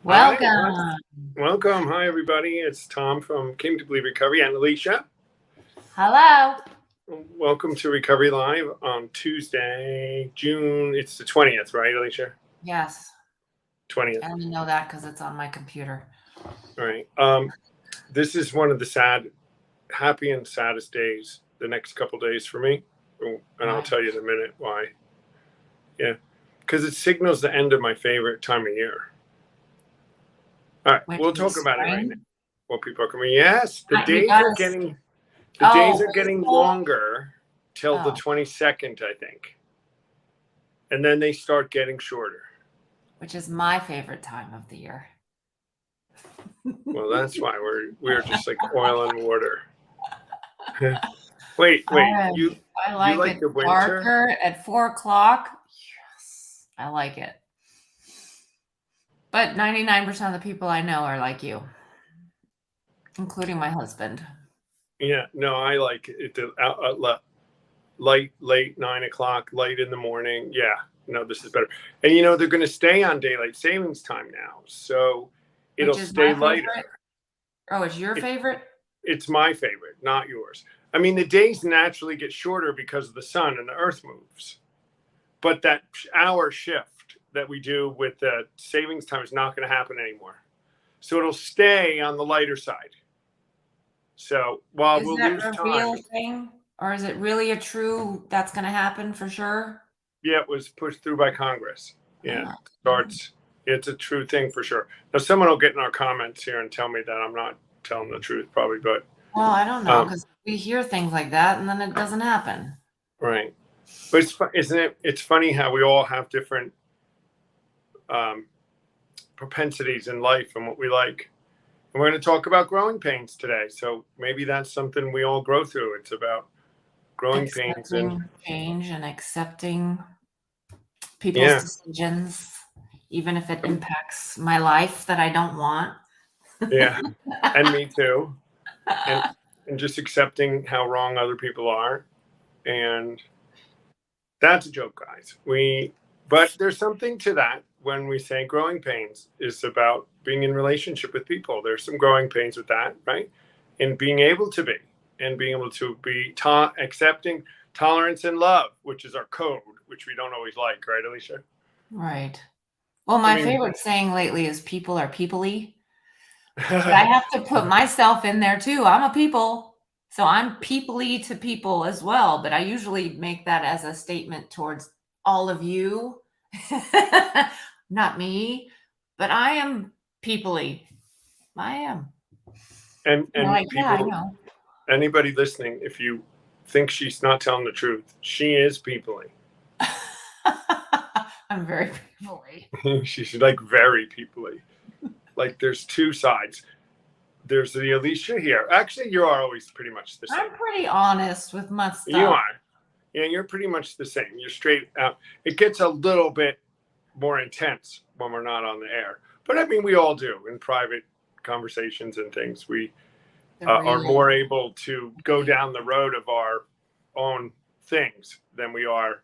Hi, Welcome. welcome. Hi, everybody. It's Tom from Came to Believe Recovery and Alicia. Hello. Welcome to Recovery Live on Tuesday, June. It's the 20th, right, Alicia? Yes, 20th. I only know that because it's on my computer. All right. This is one of the happy and saddest days, the next couple days for me. And I'll Why? tell you in a minute why. Yeah. Because it signals the end of my favorite time of year. All right. Which We'll talk is about it right now. spring? Well, people are coming. Yes, You gotta. the days Oh, are getting school. longer till the Oh, 22nd, I think. And then they start getting shorter. which is my favorite time of the year. Well, that's why we're just like oil and water. Wait, I, you I you like like it the winter? darker at 4 o'clock. Yes, I like it. But 99% of the people I know are like you, including my husband. Yeah, no, I like it. Light, late 9 o'clock, light in the morning. Yeah, no, this is better. And they're going to stay on daylight savings time now, so it'll Which is my stay favorite. lighter. Oh, it's your It, favorite? it's my favorite, not yours. I mean, the days naturally get shorter because of the sun and the earth moves. But that hour shift that we do with the savings time is not going to happen anymore. So it'll stay on the lighter side. So while Is we'll that lose a real time, thing? Or is it really a true that's gonna happen for sure? yeah, it was pushed through by Congress. Yeah, Oh, mhm. starts. It's a true thing for sure. Now, someone will get in our comments here and tell me that I'm not telling the truth, probably, but Well, I don't know, um, because we hear things like that and then it doesn't happen. right. But isn't it? It's funny how we all have different um, propensities in life and what we like. And we're going to talk about growing pains today. So maybe that's something we all grow through. It's about growing pains and Accepting change and accepting people's yeah, decisions, even if it impacts my life that I don't want. yeah, and me too. And and just accepting how wrong other people are. And that's a joke, guys. But there's something to that when we say growing pains is about being in relationship with people. There's some growing pains with that, right? And being able to be and being able to be accepting tolerance and love, which is our code, which we don't always like, right, Alicia? Right. Well, I my mean, favorite saying lately is people are people-y. But I have to put myself in there too. I'm a people. So I'm people-y to people as well, but I usually make that as a statement towards all of you. Not me, but I am people-y. I am. You're and like, yeah, I people, know. anybody listening, if you think she's not telling the truth, she is peoply. I'm very people-y. She's like very peoply. Like there's two sides. There's the Alicia here. Actually, you are always pretty much the I'm same. pretty honest with my You stuff. are. Yeah, you're pretty much the same. You're straight out. It gets a little bit more intense when we're not on the air. But I mean, we all do in private conversations and things. We The are real. more able to go down the road of our own things than we are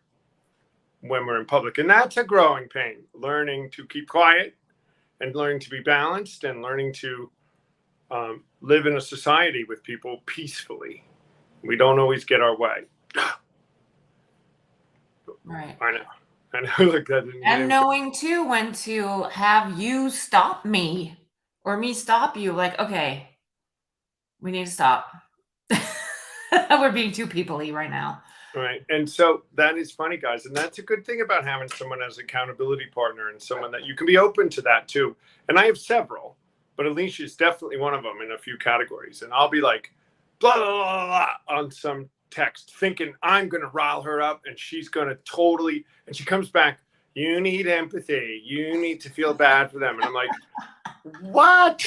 when we're in public. And that's a growing pain, learning to keep quiet and learning to be balanced and learning to live in a society with people peacefully. We don't always get our way. Right. I know. I know. Like that. You And didn't. knowing too when to have you stop me or me stop you, like, okay, we need to stop. We're being too people-y right now. Right. And so that is funny, guys. And that's a good thing about having someone as an accountability partner and someone that you can be open to that too. And I have several, but Alicia is definitely one of them in a few categories. And I'll be like, blah, blah, blah, blah, on some text, thinking I'm going to rile her up and she's going to totally. And she comes back, you need empathy. You need to feel bad for them. And I'm like, what?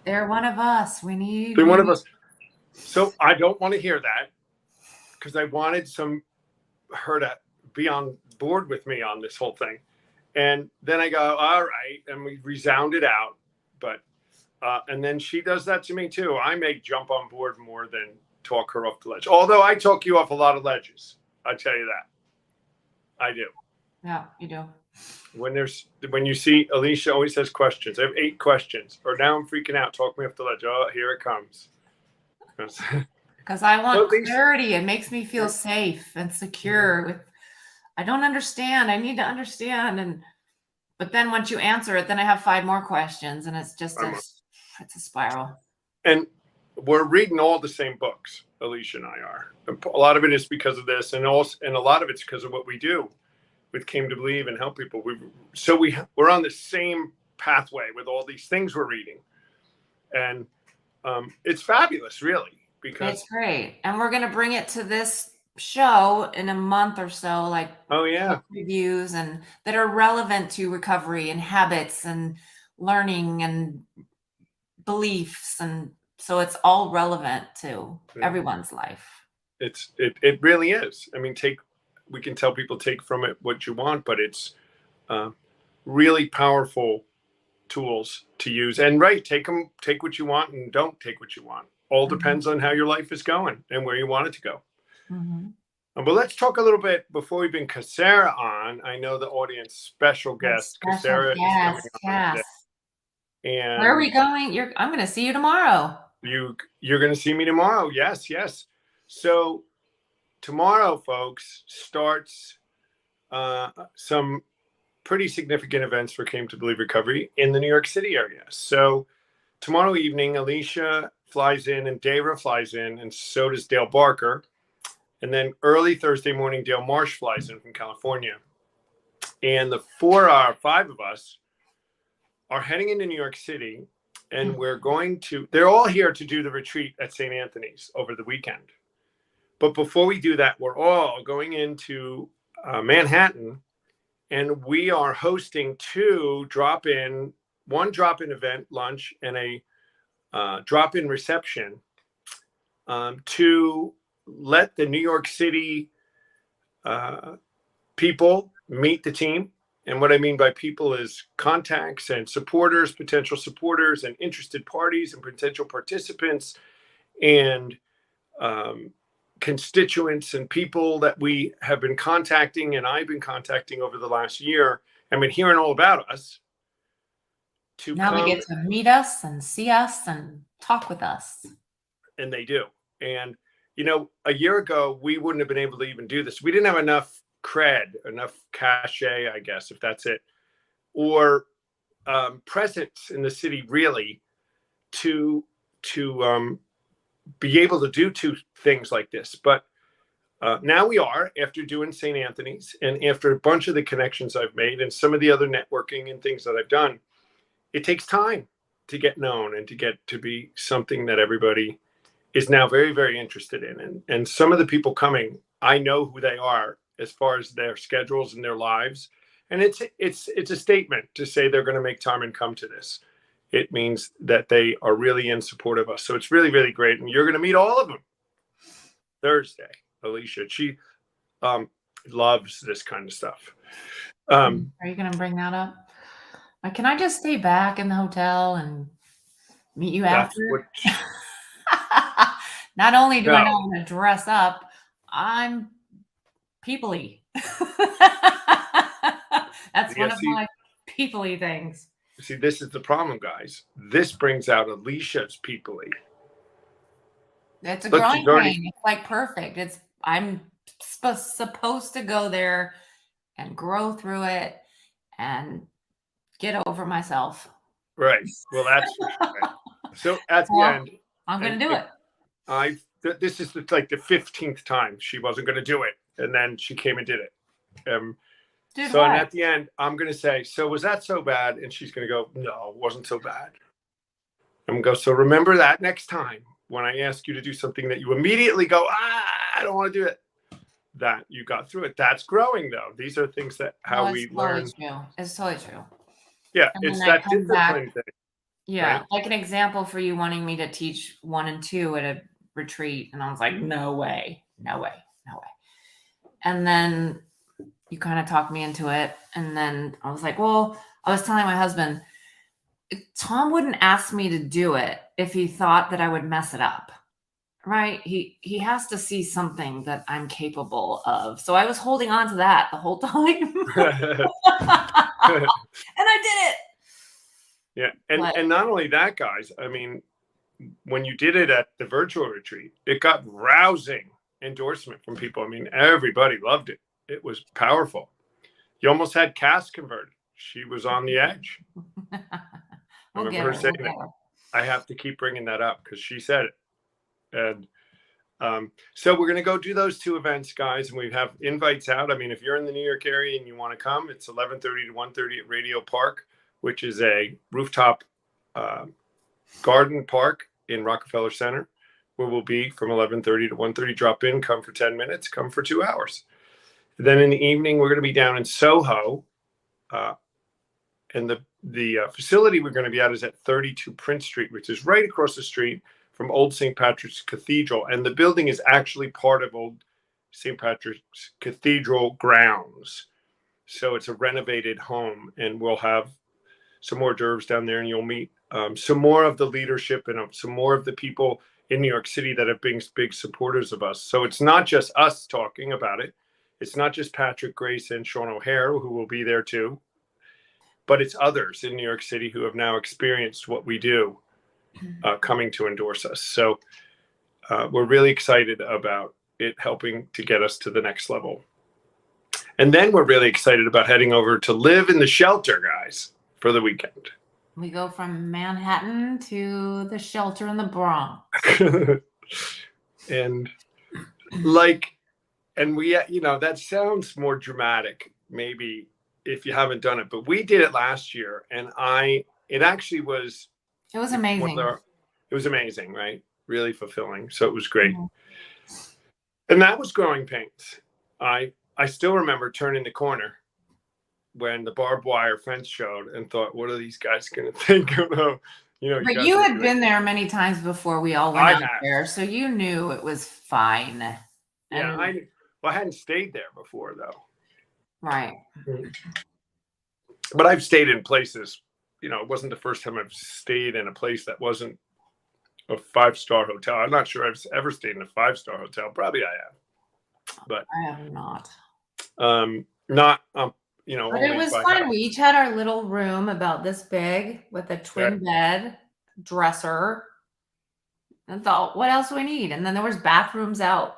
They're one of us. They're one of us. So I don't want to hear that because I wanted her to be on board with me on this whole thing. And then I go, all right, and we resound it out. But and then she does that to me too. I may jump on board more than talk her off the ledge. Although I talk you off a lot of ledges, I tell you that I do. Yeah, you do. when you see Alicea always has questions. I have 8 questions, or now I'm freaking out. Talk me off the ledge. Oh, here it comes. Because I want Well, clarity. It makes me feel safe and secure. With I don't understand. I need to understand. But then once you answer it, then I have 5 more questions, and it's just it's a spiral. And we're reading all the same books, Alicea and I are. A lot of it is because of this, and a lot of it's because of what we do with Came to Believe and help people. We're on the same pathway with all these things we're reading, and it's fabulous, really, because it's great. And we're going to bring it to this show in a month or so, like reviews and that are relevant to recovery and habits and learning and beliefs, and so it's all relevant to everyone's life. It really is. I mean, we can tell people take from it what you want, but it's really powerful tools to use. And take what you want and don't take what you want. All depends on how your life is going and where you want it to go. But let's talk a little bit before we bring Casarah on. I know the audience special guest Casarah is coming on today. And where are we going? I'm going to see you tomorrow. You're going to see me tomorrow. Yes. So tomorrow, folks, starts some pretty significant events for Came to Believe Recovery in the New York City area. So tomorrow evening, Alicea flies in and Dara flies in, and so does Dale Barker. And then early Thursday morning, Dale Marsh flies in from California. And the 5 of us are heading into New York City, and they're all here to do the retreat at St. Anthony's over the weekend. But before we do that, we're all going into Manhattan, and we are hosting 2 drop-in event, lunch, and a drop-in reception to let the New York City people meet the team. And what I mean by people is contacts and supporters, potential supporters, and interested parties and potential participants, and constituents and people that we have been contacting and I've been contacting over the last year and been hearing all about us. Now we get to meet us and see us and talk with us. And they do. And, a year ago, we wouldn't have been able to even do this. We didn't have enough cred, enough cachet, I guess, if that's it, or presence in the city, really, to be able to do 2 things like this. But now we are, after doing St. Anthony's and after a bunch of the connections I've made and some of the other networking and things that I've done. It takes time to get known and to get to be something that everybody is now very, very interested in. And some of the people coming, I know who they are as far as their schedules and their lives. And it's a statement to say they're going to make time and come to this. It means that they are really in support of us. So it's really, really great. And you're going to meet all of them Thursday. Alicea, she loves this kind of stuff. Are you going to bring that up? Can I just stay back in the hotel and meet you after? Not only do I not want to dress up, I'm people-y. That's one of my people-y things. See, this is the problem, guys. This brings out Alicia's people-y. It's a growing pain. It's like perfect. I'm supposed to go there and grow through it and get over myself. Right. Well, that's for sure. So at the end, I'm going to do it. This is like the 15th time she wasn't going to do it, and then she came and did it. And at the end, I'm going to say, "So was that so bad?" And she's going to go, "No, it wasn't so bad." I'm going to go, "So remember that next time when I ask you to do something that you immediately go, I don't want to do it. That you got through it. That's growing, though. These are things that we learn. It's totally true. Yeah, it's that discipline thing. Yeah, right? Like an example for you wanting me to teach 1 and 2 at a retreat, and I was like, no way. And then you kind of talked me into it, and then I was like, well, I was telling my husband, Tom wouldn't ask me to do it if he thought that I would mess it up, right? He has to see something that I'm capable of. So I was holding on to that the whole time. I did it. Yeah. And not only that, guys, I mean, when you did it at the virtual retreat, it got rousing endorsement from people. I mean, everybody loved it. It was powerful. You almost had Cass converted. She was on the edge. I remember her saying that. I have to keep bringing that up because she said it. And so we're going to go do those 2 events, guys, and we have invites out. I mean, if you're in the New York area and you want to come, it's 11:30 to 1:30 at Radio Park, which is a rooftop garden park in Rockefeller Center, where we'll be from 11:30 to 1:30. Drop in, come for 10 minutes, come for 2 hours. Then in the evening, we're going to be down in Soho, and the facility we're going to be at is at 32 Prince Street, which is right across the street from Old St. Patrick's Cathedral. And the building is actually part of Old St. Patrick's Cathedral grounds. So it's a renovated home, and we'll have some hors d'oeuvres down there, and you'll meet some more of the leadership and some more of the people in New York City that have been big supporters of us. So it's not just us talking about it. It's not just Patrick, Grace, and Sean O'Hare, who will be there too, but it's others in New York City who have now experienced what we do coming to endorse us. So we're really excited about it helping to get us to the next level. And then we're really excited about heading over to live in the shelter, guys, for the weekend. We go from Manhattan to the shelter in the Bronx. And we, that sounds more dramatic, maybe, if you haven't done it, but we did it last year, and it was amazing. It was amazing, right? Really fulfilling. So it was great. Mm-hmm. And that was Growing Pains. I still remember turning the corner when the barbed wire fence showed and thought, what are these guys going to think of? But you had been there many times before we all went out there, so you knew it was fine. Yeah, I hadn't stayed there before, though. Right. But I've stayed in places, it wasn't the first time I've stayed in a place that wasn't a 5-star hotel. I'm not sure I've ever stayed in a 5-star hotel. Probably I have. But I have not. But it was fun. We each had our little room about this big with a twin bed, dresser. And thought, what else do we need? And then there was bathrooms out.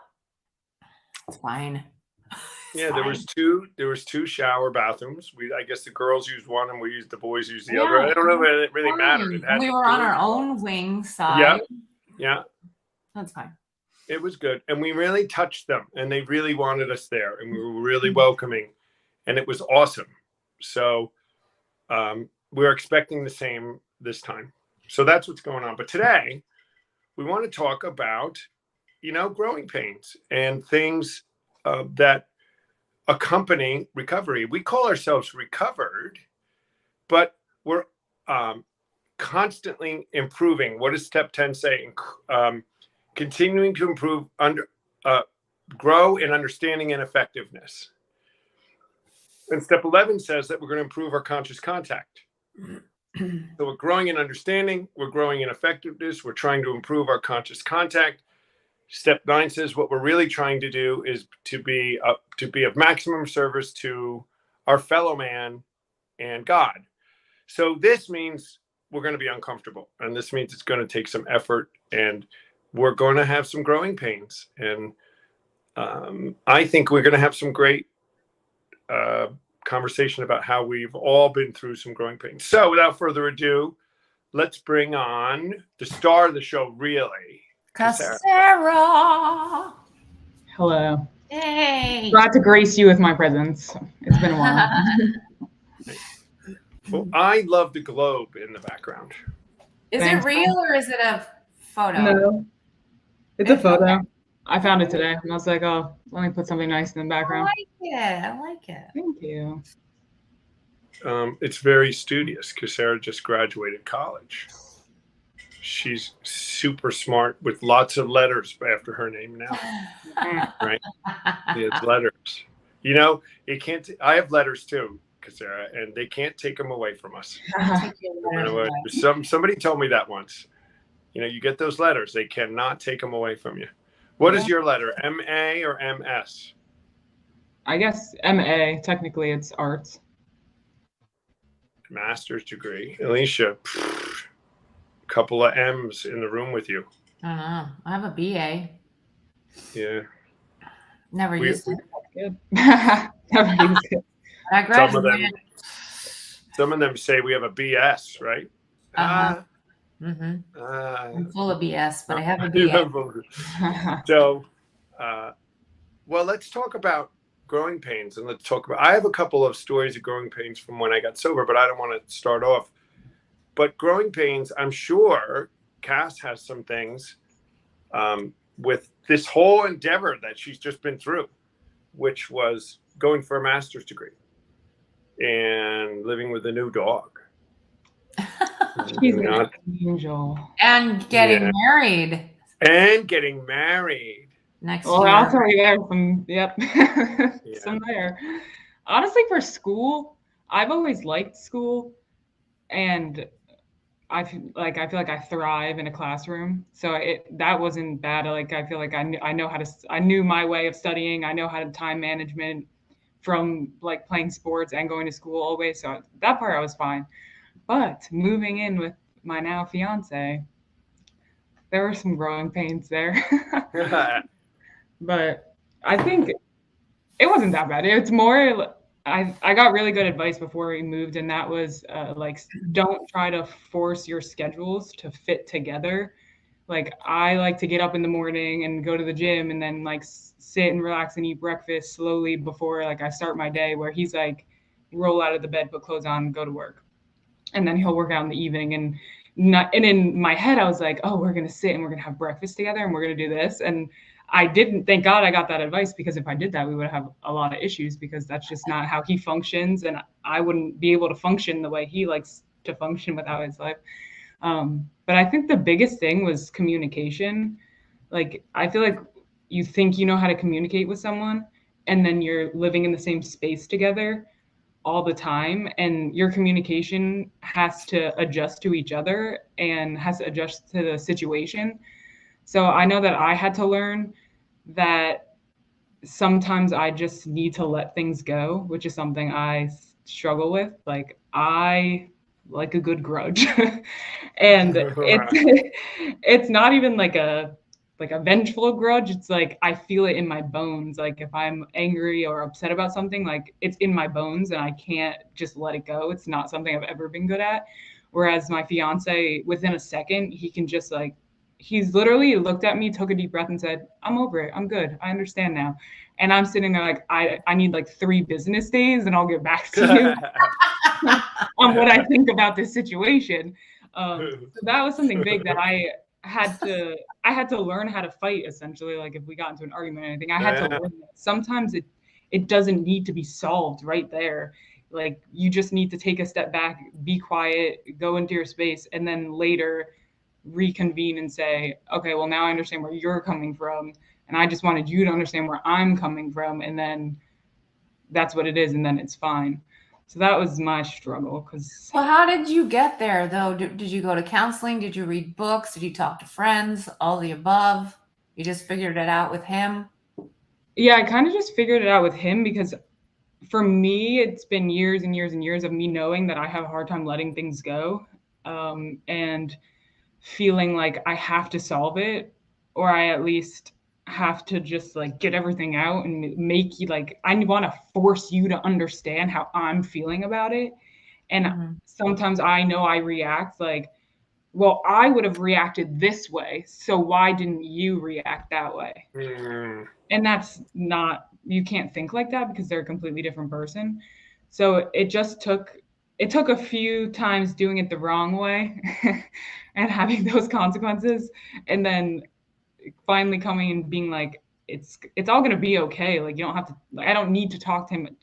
It's fine. Yeah, there was two shower bathrooms. I guess the girls used one and the boys used the other. I don't know if it really mattered. We were on our own wing side. Yeah. That's fine. It was good. And we really touched them, and they really wanted us there, and we were really welcoming, and it was awesome. So we're expecting the same this time. So that's what's going on. But today we want to talk about, growing pains and things that accompany recovery. We call ourselves recovered, but we're constantly improving. What does step 10 say? Continuing to improve, grow in understanding and effectiveness. And step 11 says that we're going to improve our conscious contact. So we're growing in understanding, we're growing in effectiveness, we're trying to improve our conscious contact. Step 9 says what we're really trying to do is to be of maximum service to our fellow man and God. So this means we're going to be uncomfortable, and this means it's going to take some effort, and we're going to have some growing pains. And I think we're going to have some great conversation about how we've all been through some growing pains. So without further ado, let's bring on the star of the show, really. Casarah. Hello. Hey. Glad to grace you with my presence. It's been a while. Well, I love the globe in the background. Is it real or is it a photo? No. It's a photo. I found it today, and I was like, oh, let me put something nice in the background. I like it. Thank you. It's very studious. Casarah just graduated college. She's super smart with lots of letters after her name now. Right? She has letters. It can't. I have letters too, Casarah, and they can't take them away from us. Somebody told me that once. You get those letters, they cannot take them away from you. What is your letter? M.A. or M.S.? I guess M.A. Technically, it's arts. master's degree. Alicia, couple of M's in the room with you. I don't know. I have a BA. Yeah. Never We- used it. Good. Never used it. I graduated. Some of them say we have a BS, right? I'm full of BS, but I have a You BA. have both. So, well, let's talk about growing pains, and let's talk about. I have a couple of stories of growing pains from when I got sober, but I don't want to start off. But growing pains, I'm sure Cass has some things with this whole endeavor that she's just been through, which was going for a master's degree and living with a new dog. She's an angel. And getting married. And getting married. Next Well, year. I'll tell you there from some there. Honestly, for school, I've always liked school, and I feel like I thrive in a classroom. So that wasn't bad. Like I feel like I knew my way of studying. I know how to time management from like playing sports and going to school always. So that part I was fine. But moving in with my now fiance, there were some growing pains there. But I think it wasn't that bad. It's more, I got really good advice before we moved, and that was like, don't try to force your schedules to fit together. Like I like to get up in the morning and go to the gym and then like sit and relax and eat breakfast slowly before like I start my day, where he's like, roll out of the bed, put clothes on, go to work. And then he'll work out in the evening, and in my head, I was like, oh, we're going to sit and we're going to have breakfast together and we're going to do this. And I didn't, thank God I got that advice, because if I did that, we would have a lot of issues, because that's just not how he functions. And I wouldn't be able to function the way he likes to function without his life. But I think the biggest thing was communication. Like, I feel like you think you know how to communicate with someone, and then you're living in the same space together all the time, and your communication has to adjust to each other and has to adjust to the situation. So I know that I had to learn that sometimes I just need to let things go, which is something I struggle with. Like I like a good grudge. And it's not even like a vengeful grudge. It's like I feel it in my bones. Like if I'm angry or upset about something, like it's in my bones and I can't just let it go. It's not something I've ever been good at. Whereas my fiance, within a second, he can just like, he's literally looked at me, took a deep breath and said, I'm over it. I'm good. I understand now. And I'm sitting there like, I need like 3 business days and I'll get back to you on what I think about this situation. So that was something big that I had to learn how to fight, essentially. Like if we got into an argument or anything, I had to learn that sometimes it doesn't need to be solved right there. Like you just need to take a step back, be quiet, go into your space, and then later reconvene and say, okay, well now I understand where you're coming from, and I just wanted you to understand where I'm coming from, and then that's what it is, and then it's fine. So that was my struggle. Well, how did you get there, though? Did you go to counseling? Did you read books? Did you talk to friends? All the above? You just figured it out with him? Yeah, I kind of just figured it out with him, because for me, it's been years and years and years of me knowing that I have a hard time letting things go, and feeling like I have to solve it, or I at least have to just like get everything out and make you like, I want to force you to understand how I'm feeling about it. And sometimes I know I react like, well, I would have reacted this way, so why didn't you react that way? And that's not, you can't think like that, because they're a completely different person. So it took a few times doing it the wrong way and having those consequences, and then finally coming and being like, it's all going to be okay. Like you don't have to, like, I don't need to talk to him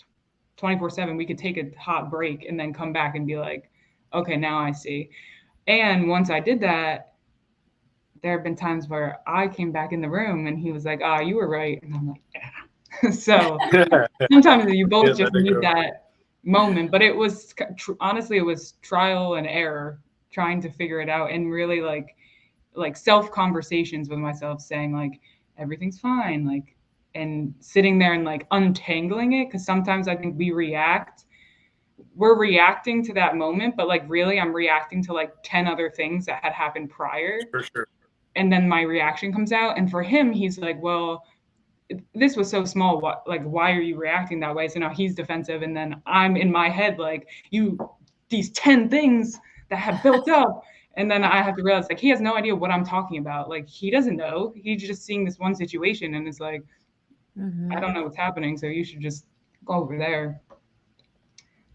24/7. We could take a hot break and then come back and be like, okay, now I see. And once I did that, there have been times where I came back in the room and he was like, you were right. And I'm like, yeah. So sometimes you both just need that moment. But it was, honestly, it was trial and error, trying to figure it out, and really like self conversations with myself, saying like, everything's fine. Like, and sitting there and like untangling it. Cause sometimes I think we react we're reacting to that moment, but like really I'm reacting to like 10 other things that had happened prior. For sure. And then my reaction comes out. And for him, he's like, well, this was so small. What, like, why are you reacting that way? So now he's defensive. And then I'm in my head, like, these 10 things that have built up. And then I have to realize, like, he has no idea what I'm talking about. Like, he doesn't know. He's just seeing this one situation and it's like, I don't know what's happening. So you should just go over there.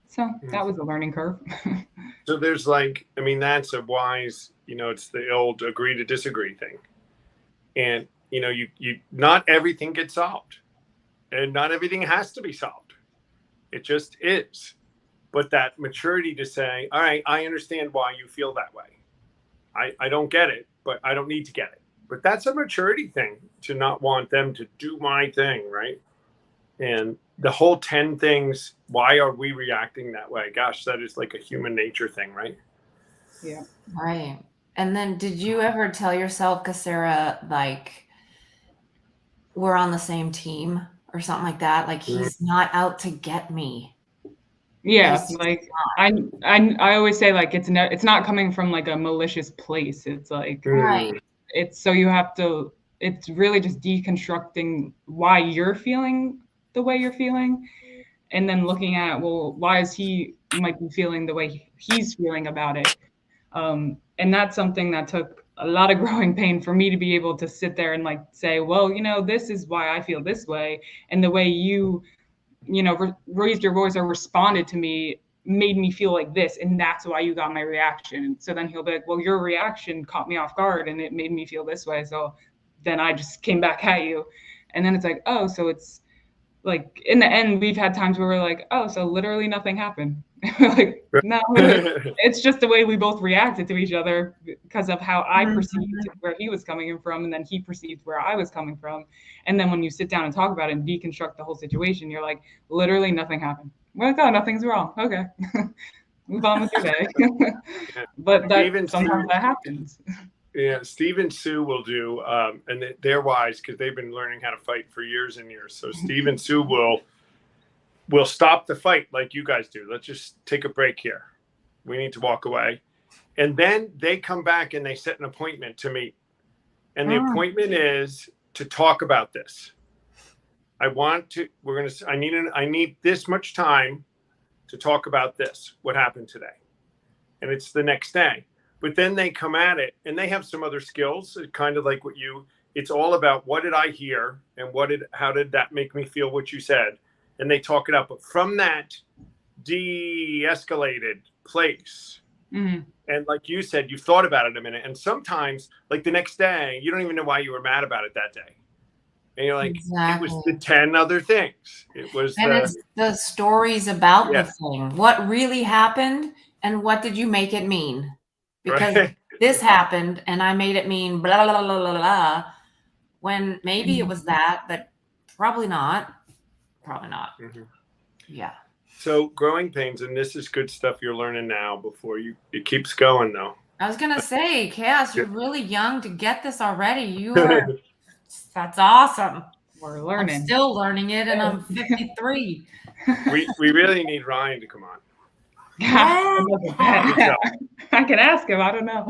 So that was a learning curve. So there's like, I mean, that's a wise, it's the old agree to disagree thing. And, you not everything gets solved and not everything has to be solved. It just is. But that maturity to say, all right, I understand why you feel that way. I don't get it, but I don't need to get it. But that's a maturity thing to not want them to do my thing, right? And the whole 10 things, why are we reacting that way? Gosh, that is like a human nature thing, right? Yeah. Right. And then did you ever tell yourself, Casarah, like, we're on the same team or something like that? Like, he's not out to get me. Yeah, like I always say, like, it's not coming from like a malicious place. It's like Right. it's so you have to. It's really just deconstructing why you're feeling the way you're feeling, and then looking at, well, why is he might be feeling the way he's feeling about it. And that's something that took a lot of growing pain for me to be able to sit there and like say, well, this is why I feel this way, and the way you raised your voice or responded to me made me feel like this, and that's why you got my reaction. So then he'll be like, well, your reaction caught me off guard and it made me feel this way, so then I just came back at you. And then it's like, oh, so it's like, in the end, we've had times where we're like, oh, so literally nothing happened. Like, no, it's just the way we both reacted to each other because of how I perceived where he was coming from, and then he perceived where I was coming from. And then when you sit down and talk about it and deconstruct the whole situation, you're like, literally nothing happened. We're like, oh, nothing's wrong. Okay. Move on with your day. But sometimes that happens. Yeah, Steve and Sue will do, and they're wise because they've been learning how to fight for years and years. So Steve and Sue will stop the fight like you guys do. Let's just take a break here. We need to walk away. And then they come back and they set an appointment to meet. And the appointment is to talk about this. I need this much time to talk about this, what happened today. And it's the next day. But then they come at it and they have some other skills, kind of like it's all about what did I hear and how did that make me feel what you said? And they talk it up. But from that de-escalated place, and like you said, you thought about it a minute. And sometimes, like the next day, you don't even know why you were mad about it that day. And you're like, It was the 10 other things. It's the stories about the thing. What really happened and what did you make it mean? Because this happened and I made it mean blah, blah, blah, blah, blah, when maybe it was that, but probably not. Probably not. Yeah. So growing pains, and this is good stuff you're learning now before it keeps going though. I was going to say, Chaos, you're really young to get this already. That's awesome. We're learning. I'm still learning it and I'm 53. We really need Ryan to come on. I can ask him. I don't know.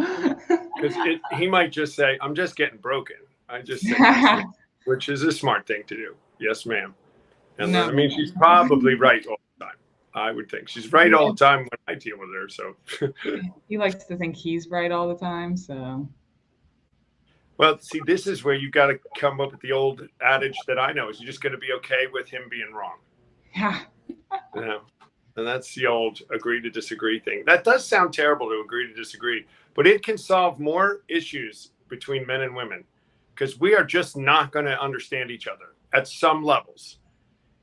Because he might just say, I'm just getting broken. I just say, which is a smart thing to do. Yes, ma'am. And I mean, she's probably right all the time. I would think she's right all the time when I deal with her. So he likes to think he's right all the time. So, well, see, this is where you got to come up with the old adage that I know is you're just going to be okay with him being wrong. Yeah. And that's the old agree to disagree thing. That does sound terrible to agree to disagree, but it can solve more issues between men and women because we are just not going to understand each other at some levels.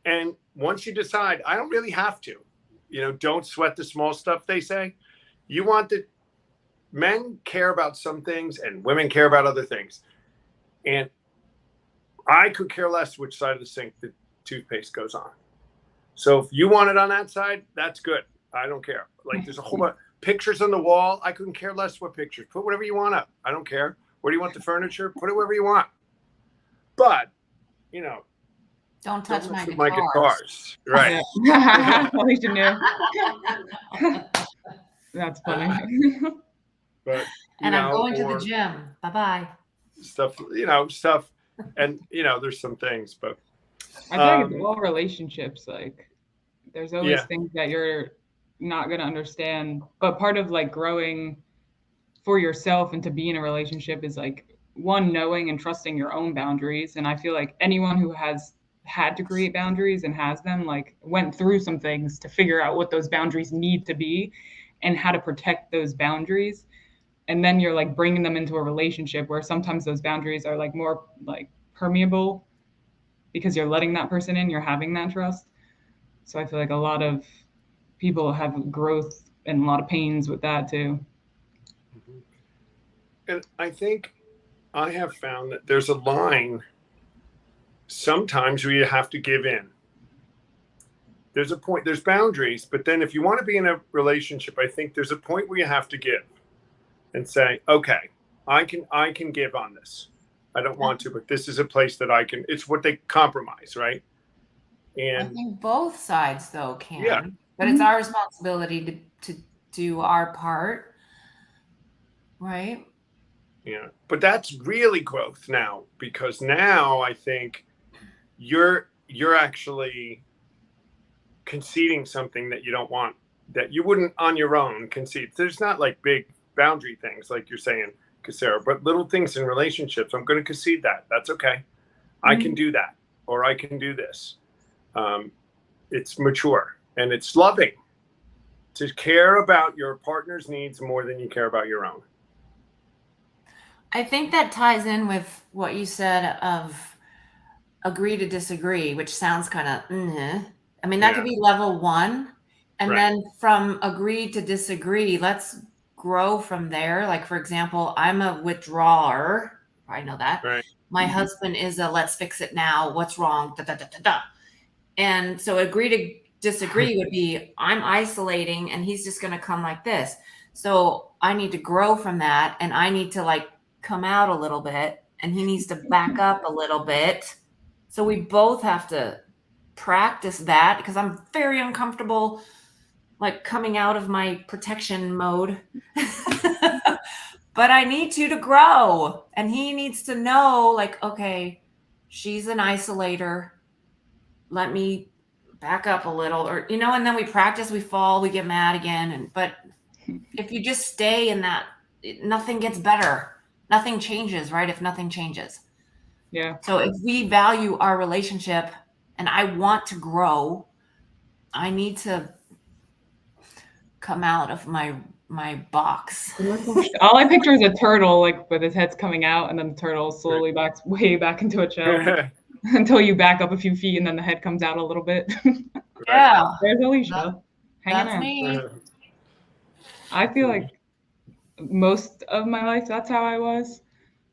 And once you decide, I don't really have to, don't sweat the small stuff, they say. Men care about some things and women care about other things. And I could care less which side of the sink the toothpaste goes on. So if you want it on that side, that's good. I don't care. Like there's a whole bunch of pictures on the wall. I couldn't care less what pictures. Put whatever you want up. I don't care. Where do you want the furniture? Put it wherever you want. But, Don't touch Don't my mess with guitars. my guitars. Right. Yeah. At least you knew. That's funny. But And I'm going to the or gym. Bye-bye. stuff, and there's some things, but I feel like it's all relationships. Like, there's always yeah, things that you're not going to understand. But part of like growing for yourself and to be in a relationship is like, one, knowing and trusting your own boundaries. And I feel like anyone who has had to create boundaries and has them, like, went through some things to figure out what those boundaries need to be and how to protect those boundaries. And then you're like bringing them into a relationship where sometimes those boundaries are like more like permeable because you're letting that person in, you're having that trust. So I feel like a lot of people have growth and a lot of pains with that too. and I think I have found that there's a line sometimes where you have to give in. There's a point, there's boundaries, but then if you want to be in a relationship, I think there's a point where you have to give and say, okay, I can give on this. I don't want to, but this is a place that I can. It's what they compromise, right? I And think both sides though can, yeah, but it's our responsibility to do our part, right? yeah, but that's really growth now, because now I think you're actually conceding something that you don't want, that you wouldn't on your own concede. There's not like big boundary things like you're saying, Casarah, but little things in relationships. I'm going to concede that. That's okay. I can do that, or I can do this. It's mature and it's loving to care about your partner's needs more than you care about your own. I think that ties in with what you said of agree to disagree, which sounds kind of, I mean, that could be level one. And Right. then from agree to disagree, let's grow from there. Like, for example, I'm a withdrawer. I know that. Right. My husband is a let's fix it now. What's wrong? Da, da, da, da, da. And so agree to disagree would be I'm isolating and he's just going to come like this. So I need to grow from that and I need to like come out a little bit and he needs to back up a little bit. So we both have to practice that because I'm very uncomfortable like coming out of my protection mode. But I need you to grow and he needs to know like, okay, she's an isolator. Let me back up a little, or and then we practice, we fall, we get mad again, but if you just stay in that, nothing gets better, nothing changes, right? If nothing changes. Yeah. So if we value our relationship and I want to grow, I need to come out of my box. All I picture is a turtle, like with his head's coming out, and then the turtle slowly backs way back into a shell until you back up a few feet, and then the head comes out a little bit. Yeah, There's Alicea hanging that's out. me. I feel like most of my life, that's how I was.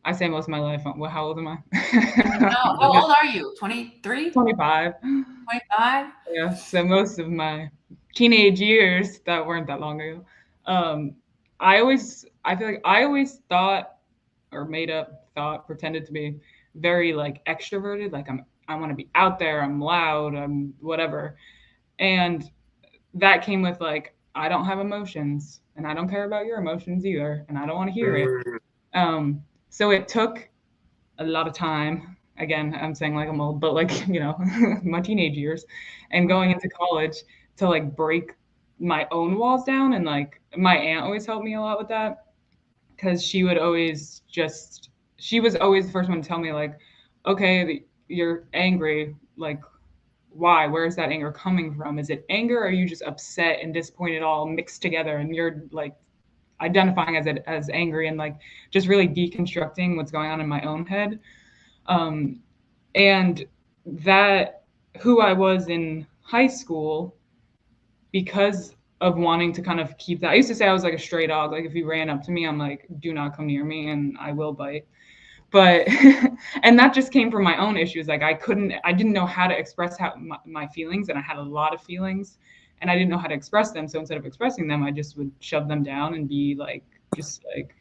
I say most of my life. Well, how old am I? How old are you? 23? 25. 25? Yeah. So most of my teenage years that weren't that long ago. I feel like I always thought or pretended to be very like extroverted. Like I want to be out there. I'm loud. I'm whatever. And that came with like, I don't have emotions and I don't care about your emotions either. And I don't want to hear it. So it took a lot of time. Again, I'm saying like I'm old, but like, my teenage years and going into college to like break my own walls down. And like my aunt always helped me a lot with that because she was always the first one to tell me like, okay, you're angry. Like, why? Where is that anger coming from? Is it anger or are you just upset and disappointed all mixed together and you're like identifying as angry and like just really deconstructing what's going on in my own head. And that who I was in high school, because of wanting to kind of keep that. I used to say I was like a stray dog. Like if you ran up to me, I'm like, do not come near me and I will bite. But, and that just came from my own issues. Like I didn't know how to express my feelings, and I had a lot of feelings and I didn't know how to express them. So instead of expressing them, I just would shove them down and be like, just like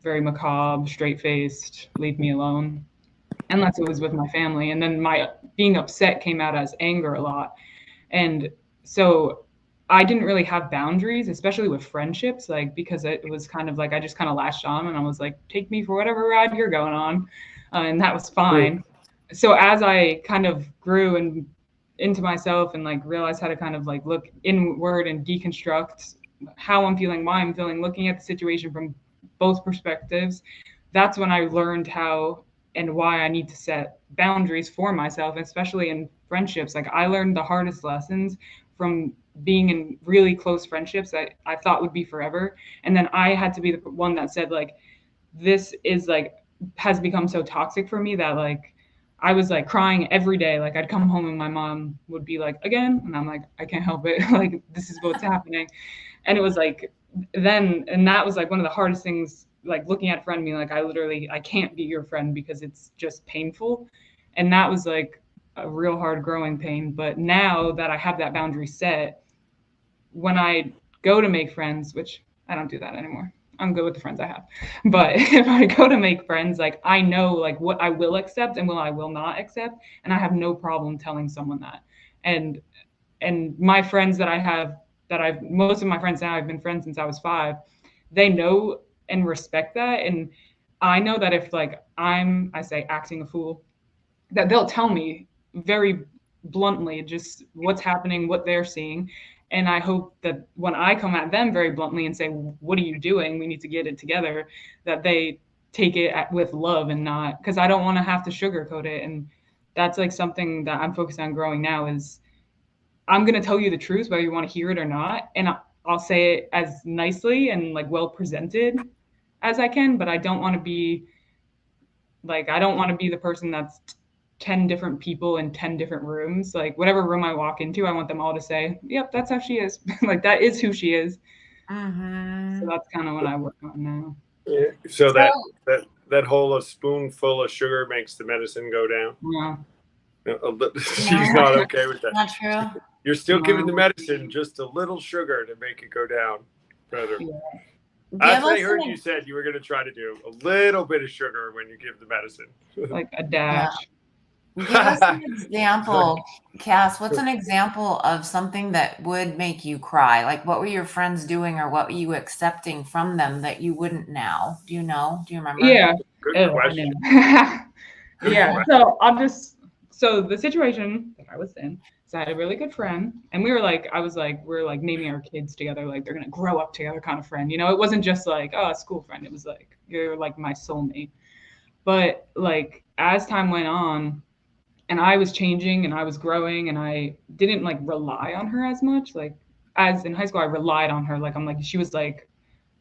very macabre, straight faced, leave me alone. unless it was with my family. And then my being upset came out as anger a lot. And so I didn't really have boundaries, especially with friendships, like because it was kind of like I just kind of latched on and I was like, take me for whatever ride you're going on. And that was fine. So as I kind of grew and into myself and like realized how to kind of like look inward and deconstruct how I'm feeling, why I'm feeling, looking at the situation from both perspectives, that's when I learned how and why I need to set boundaries for myself, especially in friendships. Like I learned the hardest lessons from being in really close friendships that I thought would be forever. And then I had to be the one that said like, this is like, has become so toxic for me that like, I was like crying every day. Like I'd come home and my mom would be like, again? And I'm like, I can't help it. Like, this is what's happening. And it was like, then, and that was like one of the hardest things, like looking at a friend being like, I can't be your friend because it's just painful. And that was like a real hard growing pain. But now that I have that boundary set, when I go to make friends, which I don't do that anymore. I'm good with the friends I have. But if I go to make friends, like I know like what I will accept and what I will not accept. And I have no problem telling someone that. And my friends that I have most of my friends now, I've been friends since I was 5, they know and respect that. And I know that if like I say acting a fool, that they'll tell me very bluntly just what's happening, what they're seeing. And I hope that when I come at them very bluntly and say, what are you doing? We need to get it together, that they take it with love and not, because I don't want to have to sugarcoat it. And that's like something that I'm focused on growing now is I'm going to tell you the truth, whether you want to hear it or not. And I'll say it as nicely and like well presented as I can, but I don't want to be the person that's 10 different people in 10 different rooms. Like whatever room I walk into, I want them all to say, yep, that's how she is. Like that is who she is. So that's kind of what I work on now. Yeah. So that whole a spoonful of sugar makes the medicine go down. Yeah. She's not okay with that. Not true. You're still giving the medicine just a little sugar to make it go down better. Yeah. That's what I heard you said you were going to try to do. A little bit of sugar when you give the medicine. Like a dash. Yeah. Give us an example, Cass. What's an example of something that would make you cry? Like what were your friends doing or what were you accepting from them that you wouldn't now? Do you know? Do you remember? Yeah. Good question. Yeah. So the situation that I was in, so I had a really good friend and we're like naming our kids together, like they're going to grow up together kind of friend. You know, it wasn't just like, oh, a school friend. It was like, you're like my soulmate. But like as time went on and I was changing and I was growing and I didn't like rely on her as much. Like as in high school, I relied on her. Like I'm like, she was like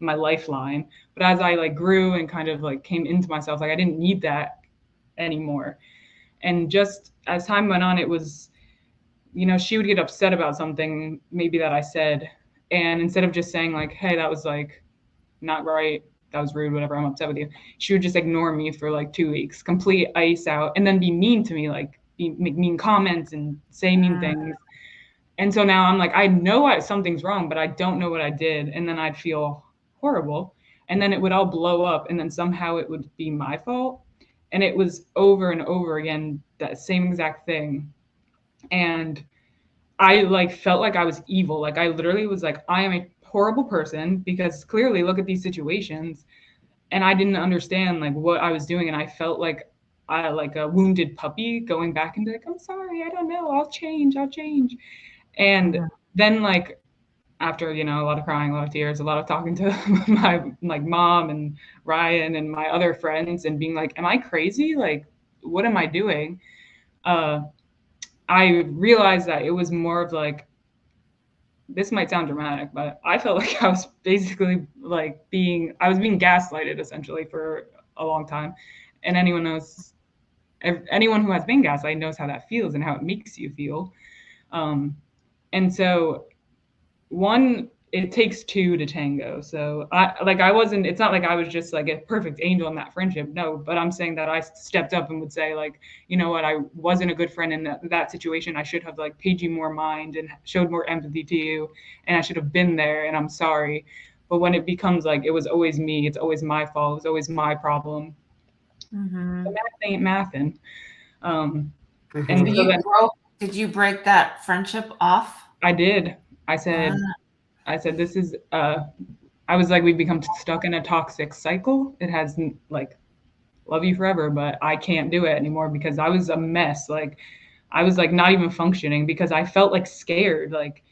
my lifeline. But as I like grew and kind of like came into myself, like I didn't need that anymore. And just as time went on, it was, you know, she would get upset about something maybe that I said. And instead of just saying like, hey, that was like not right, that was rude, whatever, I'm upset with you, she would just ignore me for like 2 weeks, complete ice out, and then be mean to me, like make mean comments and say mean things. And so now I'm like, I know something's wrong, but I don't know what I did. And then I'd feel horrible. And then it would all blow up. And then somehow it would be my fault. And it was over and over again, that same exact thing. And I like felt like I was evil. Like I literally was like, I am a horrible person because clearly look at these situations. And I didn't understand like what I was doing. And I felt like like a wounded puppy going back and be like, I'm sorry, I don't know, I'll change. And then like after, you know, a lot of crying, a lot of tears, a lot of talking to my like mom and Ryan and my other friends and being like, am I crazy? Like, what am I doing? I realized that it was more of like, this might sound dramatic, but I felt like I was basically like I was being gaslighted essentially for a long time. And anyone who has been gaslighted knows how that feels and how it makes you feel. And so it takes 2 to tango. So it's not like I was just like a perfect angel in that friendship. No, but I'm saying that I stepped up and would say like, you know what, I wasn't a good friend in that situation. I should have like paid you more mind and showed more empathy to you. And I should have been there and I'm sorry. But when it becomes like, it was always me, it's always my fault, it's always my problem. Mhm. The math ain't mathin'. And Mhm. So so then did you break that friendship off? I did. I Ah, said, this is, I was like, we've become stuck in a toxic cycle. It has like, love you forever, but I can't do it anymore because I was a mess. Like, I was like not even functioning because I felt like scared. Like,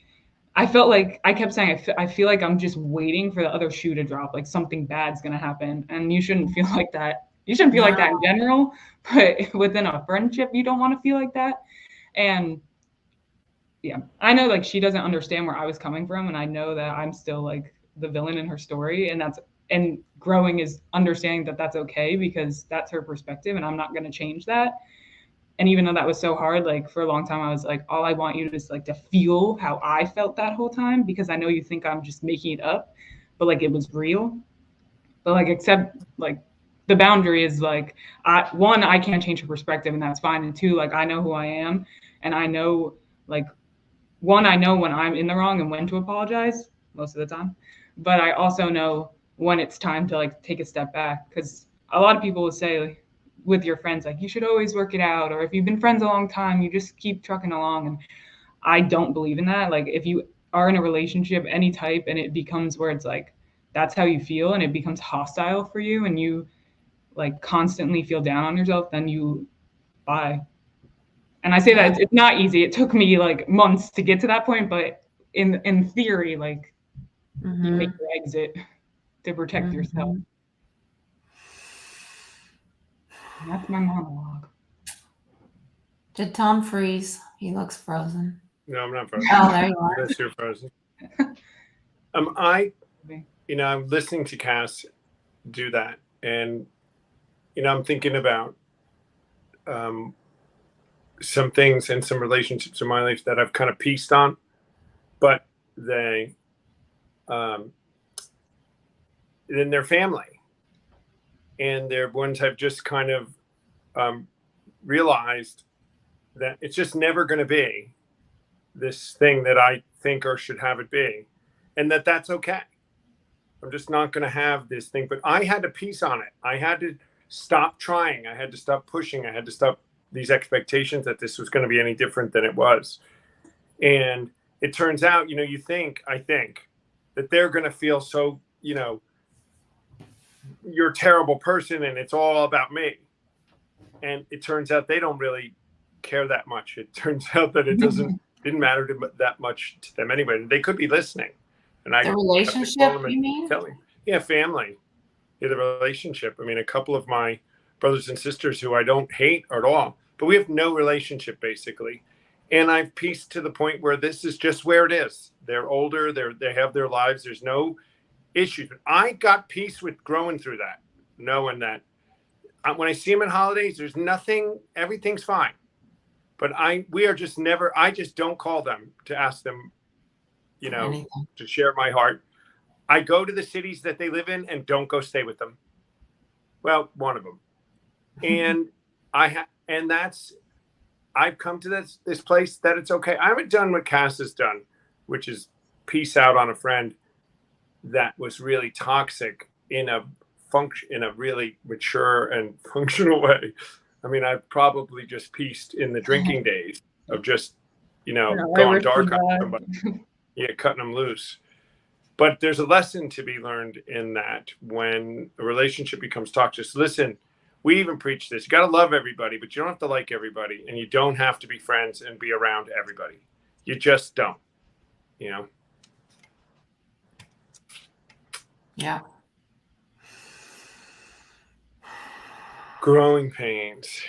I felt like I kept saying, I feel like I'm just waiting for the other shoe to drop, like something bad's going to happen. And you shouldn't feel like that. You shouldn't feel like that in no. general, but within a friendship, you don't want to feel like that. And yeah, I know like she doesn't understand where I was coming from. And I know that I'm still like the villain in her story. And growing is understanding that that's okay because that's her perspective and I'm not going to change that. And even though that was so hard, like for a long time, I was like, all I want you to is like to feel how I felt that whole time because I know you think I'm just making it up, but like it was real. But like, except like the boundary is like, I can't change her perspective and that's fine. And two, like I know who I am and I know like, I know when I'm in the wrong and when to apologize most of the time. But I also know when it's time to like take a step back because a lot of people will say, like, with your friends, like you should always work it out, or if you've been friends a long time, you just keep trucking along. And I don't believe in that. Like if you are in a relationship, any type, and it becomes where it's like that's how you feel, and it becomes hostile for you, and you like constantly feel down on yourself, then you bye. And I say Yeah. that it's not easy. It took me like months to get to that point, but in theory, like you make Mhm. your exit to protect yourself. Mhm. And that's my monologue. Did Tom freeze? He looks frozen. No, I'm not frozen. Oh, there you are. Unless you're frozen. I'm listening to Cass do that, and I'm thinking about um, some things and some relationships in my life that I've kind of pieced on, but they, um, then they're family, and they're ones I've just kind of um, realized that it's just never going to be this thing that I think or should have it be, and that's okay. I'm just not going to have this thing. But I had to piece on it. I had to stop trying. I had to stop pushing. I had to stop these expectations that this was going to be any different than it was. And it turns out, I think that they're going to feel so, you're a terrible person and it's all about me. And it turns out they don't really care that much. It turns out that didn't matter that much to them anyway. They could be listening. And I The have to call relationship, them and you mean? tell them, yeah, family. The relationship. I mean, a couple of my brothers and sisters who I don't hate at all, but we have no relationship basically. And I've pieced to the point where this is just where it is. They're older, they have their lives, there's no issues. But I got peace with growing through that, knowing that when I see them at holidays, there's nothing, everything's fine. But we are just never, I just don't call them to ask them, Anything. to share my heart. I go to the cities that they live in and don't go stay with them. Well, one of them. And I've come to this place that it's okay. I haven't done what Cass has done, which is peace out on a friend that was really toxic in a really mature and functional way. I mean, I've probably just pieced in the drinking days of just, gone dark on somebody, yeah, cutting them loose. But there's a lesson to be learned in that when a relationship becomes toxic. Listen, we even preach this. You got to love everybody, but you don't have to like everybody. And you don't have to be friends and be around everybody. You just don't, you know? Yeah. Growing pains,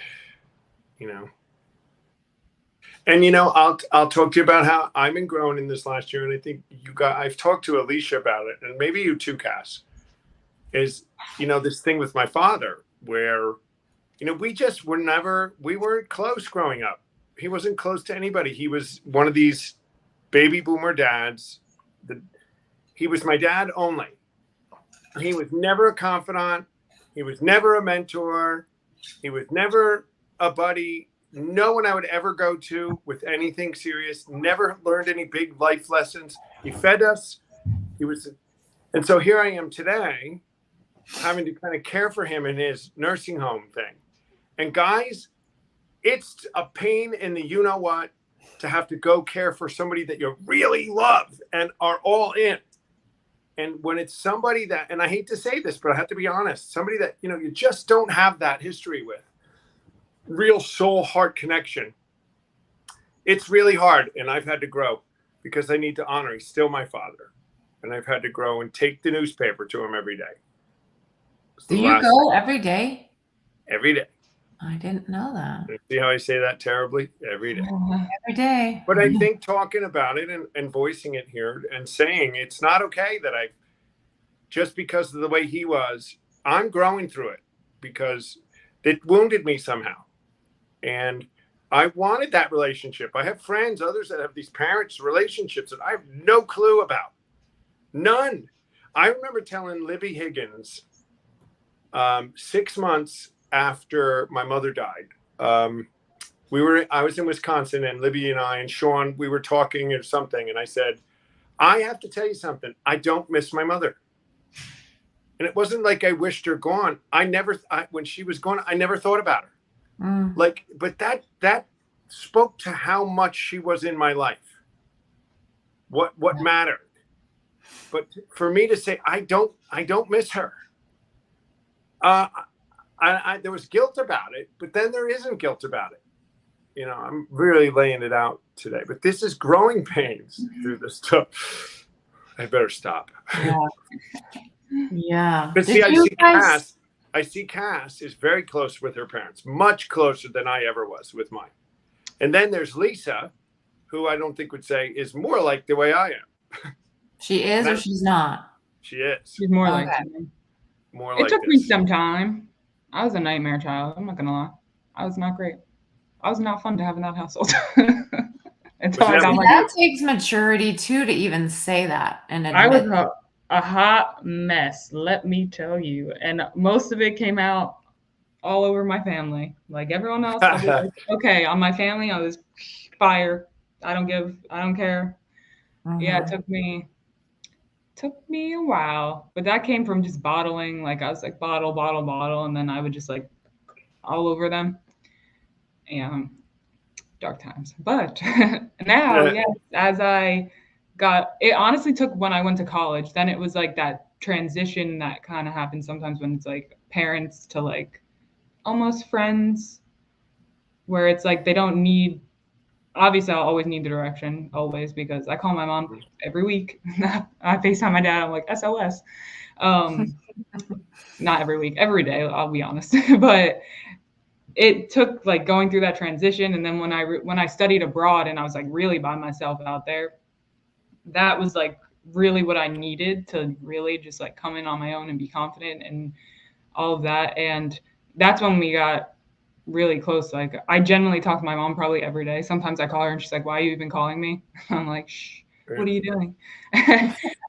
And I'll talk to you about how I've been growing in this last year, and I think I've talked to Alicia about it, and maybe you too, Cass. Is this thing with my father where we weren't close growing up. He wasn't close to anybody. He was one of these baby boomer dads. He was my dad only. He was never a confidant. He was never a mentor. He was never a buddy. No one I would ever go to with anything serious. Never learned any big life lessons. He fed us. And so here I am today, having to kind of care for him in his nursing home thing. And guys, it's a pain in the you know what to have to go care for somebody that you really love and are all in. And when it's somebody that, and I hate to say this, but I have to be honest, somebody that, you know, you just don't have that history with, real soul heart connection, it's really hard. And I've had to grow because I need to honor, he's still my father. And I've had to grow and take the newspaper to him every day. Do you go every day? Every day. I didn't know that. See how I say that terribly? Every day. Every day. But I think talking about it and voicing it here and saying it's not okay that I, just because of the way he was, I'm growing through it because it wounded me somehow. And I wanted that relationship. I have friends, others that have these parents' relationships that I have no clue about. None. I remember telling Libby Higgins 6 months after my mother died. I was in Wisconsin, and Libby and I and Sean, we were talking or something, and I said, I have to tell you something. I don't miss my mother. And it wasn't like I wished her gone. When she was gone, I never thought about her. But that spoke to how much she was in my life. What mattered. But for me to say I don't miss her. There was guilt about it, but then there isn't guilt about it. You know, I'm really laying it out today, but this is growing pains through this stuff. I better stop. Yeah. But see, I see Cass is very close with her parents, much closer than I ever was with mine. And then there's Lisa, who I don't think would say is more like the way I am. She is or she's not? She is. She's more like me. More like it took me some time. I was a nightmare child. I'm not gonna lie. I was not great. I was not fun to have in that household. Until I got that takes maturity too to even say that. And I was a hot mess, let me tell you. And most of it came out all over my family. Like everyone else, I'll be like, okay, on my family, I was fire. I don't care. Yeah, it took me a while, but that came from just bottling. Like I was like bottle, and then I would just like all over them. And dark times. But now, yes, as I got, it honestly took when I went to college. Then it was like that transition that kind of happens sometimes when it's like parents to like almost friends, where it's like they don't need. Obviously, I'll always need the direction, always, because I call my mom every week. I FaceTime my dad. I'm like, SOS. Not every week, every day, I'll be honest. But it took like going through that transition. And then when I studied abroad and I was like really by myself out there, that was like really what I needed to really just like come in on my own and be confident and all of that. And that's when we got really close. Like I generally talk to my mom probably every day. Sometimes I call her and she's like, why are you even calling me? I'm like, shh, what are you doing?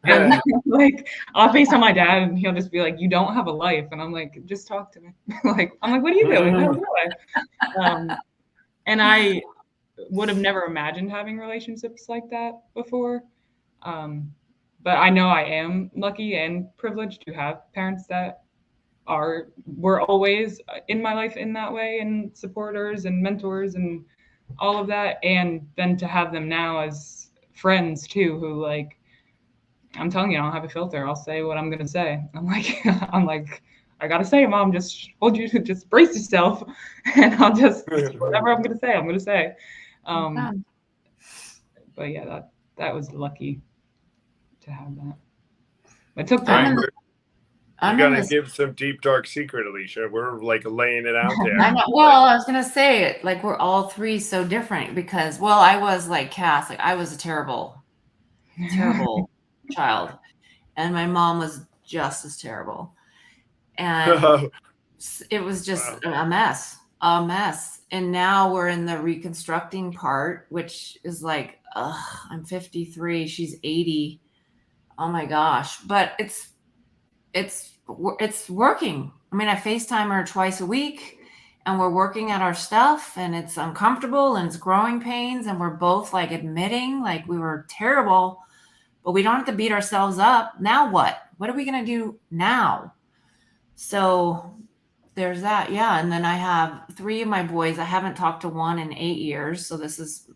And like I'll FaceTime my dad and he'll just be like, you don't have a life. And I'm like, just talk to me. I'm like, what are you doing? I have no life. And I would have never imagined having relationships like that before. But I know I am lucky and privileged to have parents that were always in my life in that way, and supporters and mentors and all of that. And then to have them now as friends too, who like, I'm telling you, I don't have a filter. I'll say what I'm going to say. I'm like, I got to say it, Mom, just just brace yourself. And I'll just, whatever I'm going to say, I'm going to say. But yeah, that was lucky to have that. It took time. You gotta give some deep, dark secret, Alicia. We're like laying it out there. I know. Well, I was gonna say it. Like we're all three so different because, well, I was like Cass. Like I was a terrible child, and my mom was just as terrible, and it was just a mess. And now we're in the reconstructing part, which is like, I'm 53. She's 80. Oh my gosh! But it's working. I mean, I FaceTime her twice a week and we're working at our stuff and it's uncomfortable and it's growing pains. And we're both like admitting like we were terrible, but we don't have to beat ourselves up. Now what? What are we going to do now? So there's that. Yeah. And then I have 3 of my boys. I haven't talked to one in 8 years. So this is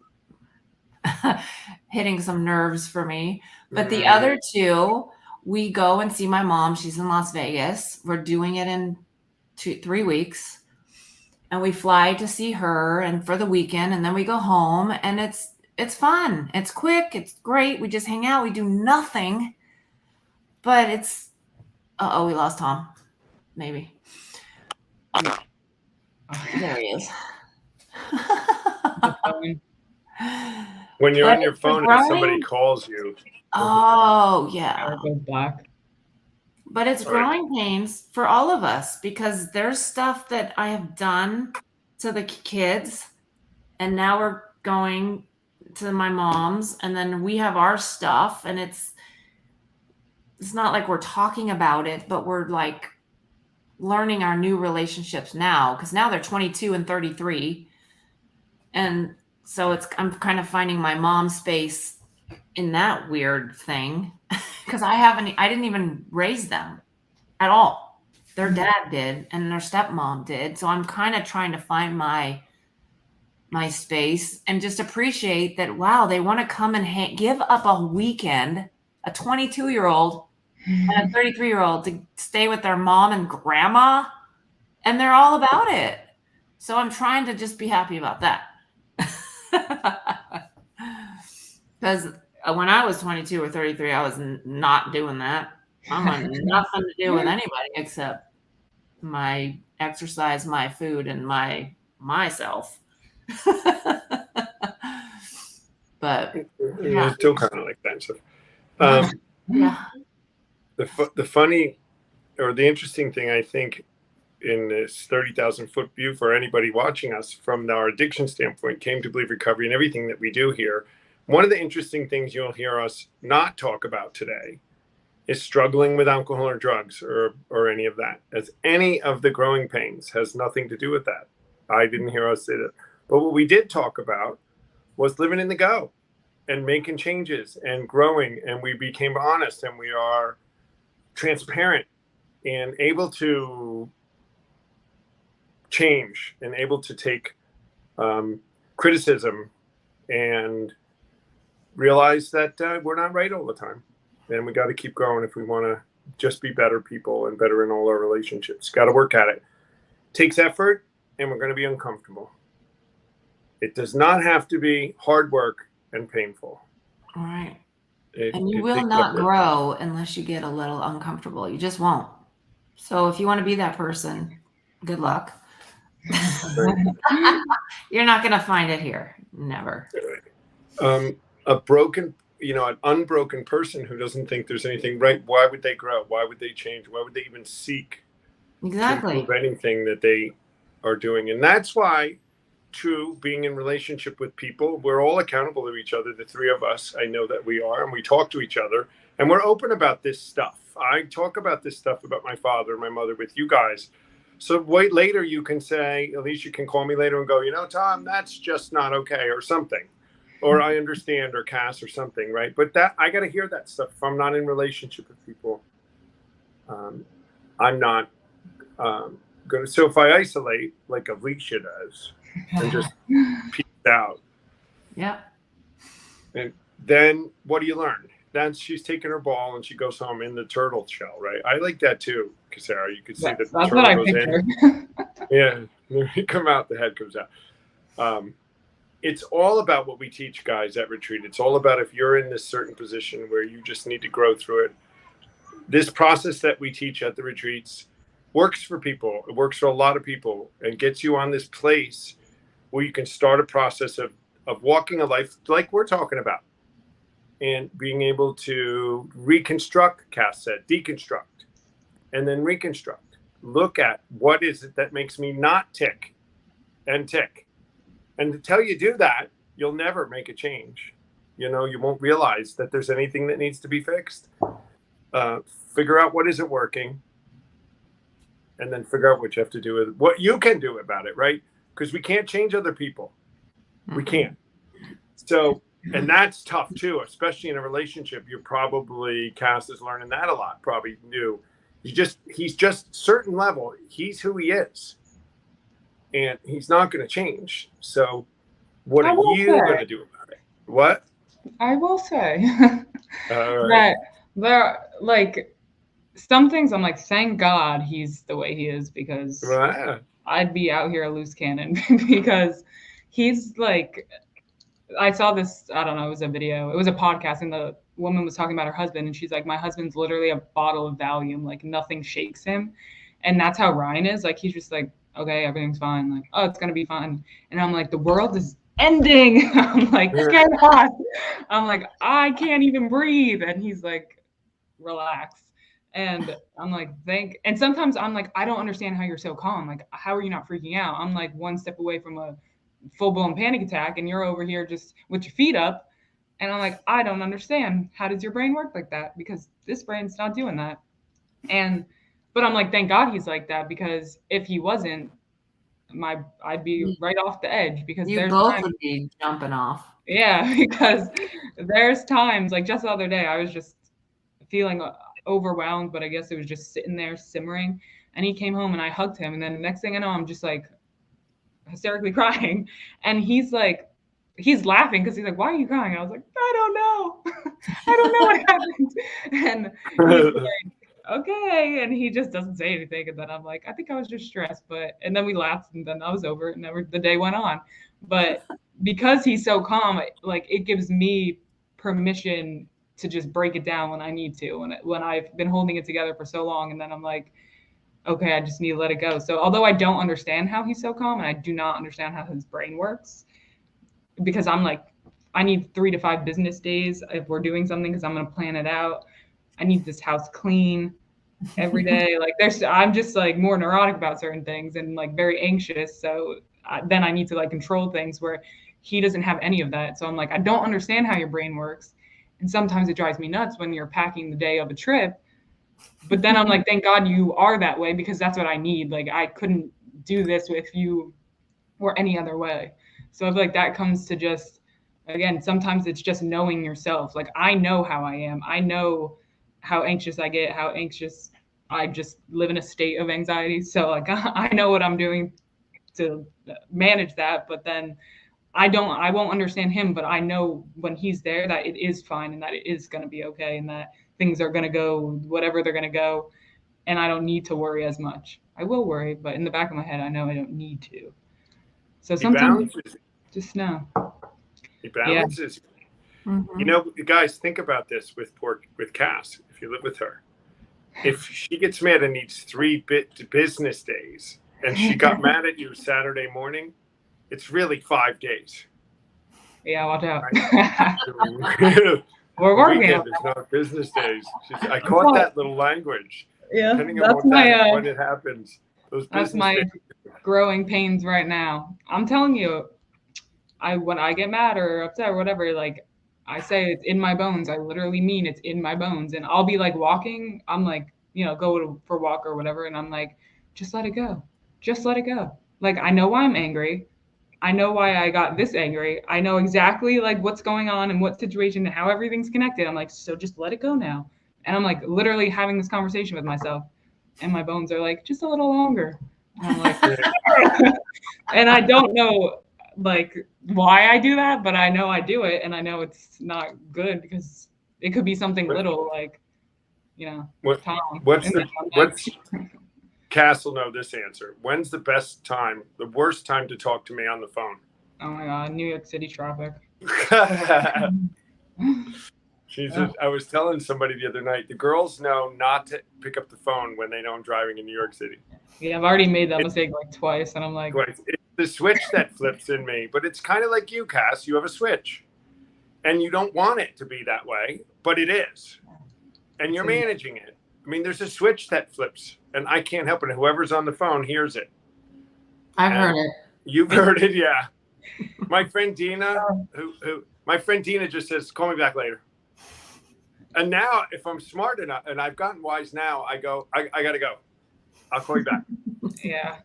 hitting some nerves for me. But the other 2, we go and see my mom. She's in Las Vegas. We're doing it in 3 weeks. And we fly to see her and for the weekend, and then we go home, and it's fun. It's quick. It's great. We just hang out. We do nothing. But it's we lost Tom. Maybe. There he is. When you're But on your it's phone and growing. somebody calls you, Oh, yeah. Or goes black. But it's Sorry. growing pains for all of us because there's stuff that I have done to the kids, and now we're going to my mom's, and then we have our stuff, and it's not like we're talking about it, but we're like learning our new relationships now, because now they're 22 and 33. And so I'm kind of finding my mom space in that weird thing because I didn't even raise them at all. Their dad did and their stepmom did. So I'm kind of trying to find my space and just appreciate that, wow, they want to come and give up a weekend, a 22-year-old and a 33-year-old to stay with their mom and grandma, and they're all about it. So I'm trying to just be happy about that. Because when I was 22 or 33, I was not doing that. I wanted nothing to do with anybody except my exercise, my food, and myself. But it's still kind of like that. So, yeah. the funny or the interesting thing, I think, in this 30,000 foot view for anybody watching us from our addiction standpoint, Came to Believe Recovery and everything that we do here, one of the interesting things you'll hear us not talk about today is struggling with alcohol or drugs or any of that, as any of the growing pains has nothing to do with that. I didn't hear us say that. But what we did talk about was living in the go and making changes and growing, and we became honest, and we are transparent and able to change and able to take criticism and realize that we're not right all the time, and we got to keep growing if we want to just be better people and better in all our relationships. Got to work at it. Takes effort, and we're going to be uncomfortable. It does not have to be hard work and painful. All right. And you will not grow unless you get a little uncomfortable. You just won't. So if you want to be that person, good luck. You're not going to find it here. Never. An unbroken person who doesn't think there's anything right, why would they grow? Why would they change? Why would they even seek to improve anything that they are doing? And that's why, true, being in relationship with people, we're all accountable to each other. The 3 of us, I know that we are, and we talk to each other, and we're open about this stuff. I talk about this stuff about my father and my mother with you guys. So wait, later you can say, at least you can call me later and go, Tom, that's just not okay, or something, or I understand, or Cass, or something, right? But that I got to hear that stuff. If I'm not in relationship with people, I'm not going to. So if I isolate like Alicea does and just peace out, yeah, and then what do you learn? Then she's taking her ball and she goes home in the turtle shell, right? I like that too, Casarah. You could see that the turtle goes in. Yeah, you come out, the head comes out. It's all about what we teach guys at retreat. It's all about if you're in this certain position where you just need to grow through it. This process that we teach at the retreats works for people. It works for a lot of people and gets you on this place where you can start a process of walking a life like we're talking about. And being able to reconstruct, Cass said, deconstruct, and then reconstruct. Look at what is it that makes me not tick and tick. And until you do that, you'll never make a change. You won't realize that there's anything that needs to be fixed. Figure out what isn't working, and then figure out what you have to do with what you can do about it, right? Because we can't change other people. We can't. So, and that's tough too, especially in a relationship. You're probably, Cass is learning that a lot, probably new, he's just certain level. He's who he is, and he's not going to change. So what are you going to do about it? What? I will say All right. that there, like, some things I'm like, thank God he's the way he is, because Wow. I'd be out here a loose cannon because he's like, I saw this, I don't know, it was a video, it was a podcast, and the woman was talking about her husband, and she's like, my husband's literally a bottle of Valium, like nothing shakes him. And that's how Ryan is. Like, he's just like, okay, everything's fine. Like, oh, it's gonna be fine. And I'm like, the world is ending. I'm like, get off. I'm like, I can't even breathe. And he's like, relax. And I'm like, and sometimes I'm like, I don't understand how you're so calm. Like, how are you not freaking out? I'm like one step away from a full-blown panic attack, and you're over here just with your feet up. And I'm like, I don't understand. How does your brain work like that? Because this brain's not doing that. But I'm like, thank God he's like that, because if he wasn't, I'd be right off the edge, because You there's both times, would be jumping off. yeah, because there's times, like just the other day, I was just feeling overwhelmed, but I guess it was just sitting there simmering. And he came home and I hugged him. And then the next thing I know, I'm just like hysterically crying. And he's laughing because he's like, why are you crying? And I was like, I don't know. I don't know what happened. And he's like, okay. And he just doesn't say anything. And then I'm like, I think I was just stressed. And then we laughed, and then I was over it, and the day went on. But because he's so calm, like, it gives me permission to just break it down when I need to, when I've been holding it together for so long. And then I'm like, okay, I just need to let it go. So although I don't understand how he's so calm, and I do not understand how his brain works, because I'm like, I need 3 to 5 business days if we're doing something, because I'm going to plan it out. I need this house clean every day. Like, I'm just like more neurotic about certain things, and like very anxious. So then I need to like control things, where he doesn't have any of that. So I'm like, I don't understand how your brain works. And sometimes it drives me nuts when you're packing the day of a trip. But then I'm like, thank God you are that way, because that's what I need. Like, I couldn't do this if you were any other way. So I feel like that comes to just, again, sometimes it's just knowing yourself. Like, I know how I am. I know how anxious I get, how anxious I just live in a state of anxiety. So like, I know what I'm doing to manage that. But then I won't understand him, but I know when he's there that it is fine, and that it is going to be okay, and that things are going to go whatever they're going to go. And I don't need to worry as much. I will worry, but in the back of my head, I know I don't need to. So sometimes just know. He balances. Yeah. Mm-hmm. You know, guys, think about this with Cass. If you live with her, if she gets mad and needs 3 business days, and she got mad at you Saturday morning, it's really 5 days. Yeah, watch out. Right? We're working. Weekend is not business days. I caught that little language. Yeah, depending on when it happens. That's my growing pains right now. I'm telling you, when I get mad or upset or whatever, like, I say it's in my bones. I literally mean it's in my bones. And I'll be like walking. I'm like, go for a walk or whatever. And I'm like, just let it go. Just let it go. Like, I know why I'm angry. I know why I got this angry. I know exactly like what's going on and what situation and how everything's connected. I'm like, so just let it go now. And I'm like literally having this conversation with myself, and my bones are like, just a little longer. And I'm like, and I don't know like why I do that, but I know I do it, and I know it's not good, because it could be something little, like, what's Cass will know this answer. When's the best time, the worst time to talk to me on the phone? Oh my God, New York City traffic. Jesus, I was telling somebody the other night, the girls know not to pick up the phone when they know I'm driving in New York City. Yeah, I've already made that mistake like twice, and I'm like, it's the switch that flips in me. But it's kind of like you, Cass. You have a switch, and you don't want it to be that way, but it is, and you're managing it. I mean, there's a switch that flips, and I can't help it. Whoever's on the phone hears it. I've heard it. You've heard it, yeah. My friend Dina, my friend Dina just says, "Call me back later." And now, if I'm smart enough, and I've gotten wise now, I go, I got to go. I'll call you back. Yeah.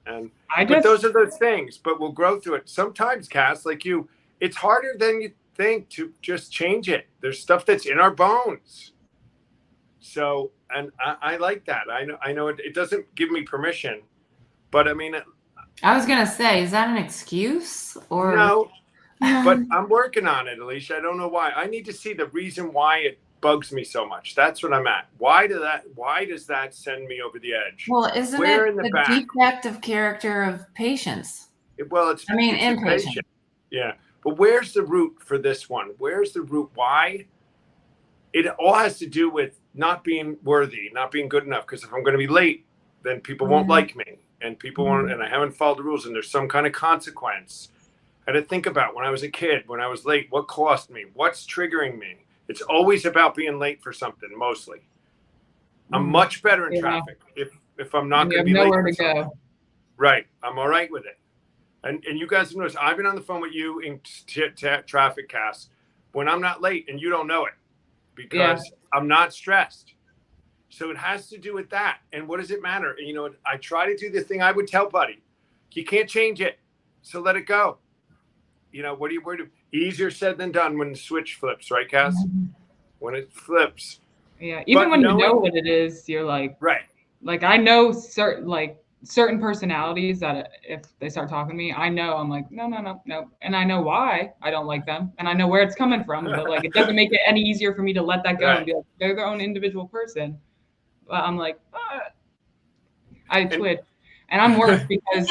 But those are those things, but we'll grow through it. Sometimes, Cass, like you, it's harder than you think to just change it. There's stuff that's in our bones. So, and I like that. I know it doesn't give me permission, but I mean, I was gonna say, is that an excuse or no, but I'm working on it, Alicia. I don't know why. I need to see the reason why it bugs me so much. That's what I'm at. Why does that send me over the edge? well, isn't Where it in the the back? defect of character of patience? Well, it's Impatient. impatient. Yeah. But where's the root for this one? Where's the root? Why? It all has to do with not being worthy, not being good enough. Because if I'm going to be late, then people won't like me, and people won't, and I haven't followed the rules, and there's some kind of consequence. I had to think about when I was a kid, when I was late, what cost me? What's triggering me? It's always about being late for something, mostly. I'm much better in traffic if I'm not going to be late for something. Go. Right. I'm all right with it. And you guys have noticed, I've been on the phone with you in traffic casts when I'm not late, and you don't know it because I'm not stressed. So it has to do with that. And what does it matter? And, you know, I try to do the thing I would tell Buddy. You can't change it, so let it go. You know, what are you worried about? Easier said than done when the switch flips, right, Cass? When it flips. Yeah, even when you know what it is, you're like, right. Like I know certain personalities that if they start talking to me, I know I'm like, no. And I know why I don't like them. And I know where it's coming from, but like, it doesn't make it any easier for me to let that go and be like, they're their own individual person. But I'm like, I twitch. And I'm worse because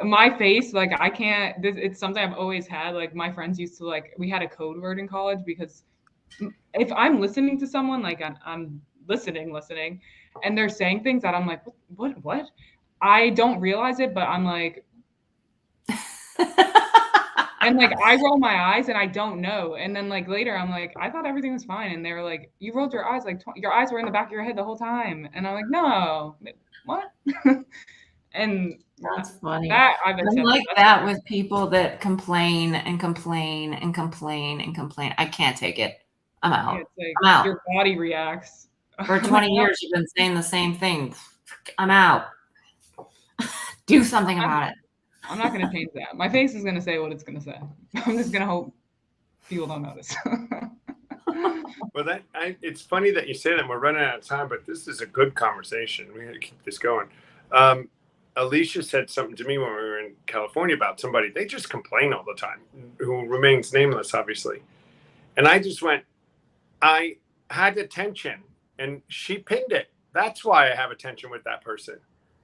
my face, like I can't, it's something I've always had. Like my friends used to like, we had a code word in college because if I'm listening to someone, like I'm listening, and they're saying things that I'm like, what? I don't realize it, but I'm like, and like I roll my eyes and I don't know. And then like later I'm like, I thought everything was fine. And they were like, you rolled your eyes, like your eyes were in the back of your head the whole time. And I'm like, no, what? And that's funny. That I'm like that with people that complain and complain and complain and complain. I can't take it. I'm out. It's like I'm out. Your body reacts. For 20 years, you've been saying the same thing. I'm out. Do something about it. I'm not going to change that. My face is going to say what it's going to say. I'm just going to hope people don't notice. Well, it's funny that you say that. We're running out of time, but this is a good conversation. We got to keep this going. Alicia said something to me when we were in California about somebody. They just complain all the time, who remains nameless, obviously. And I just went, I had attention, and she pinned it. That's why I have attention with that person.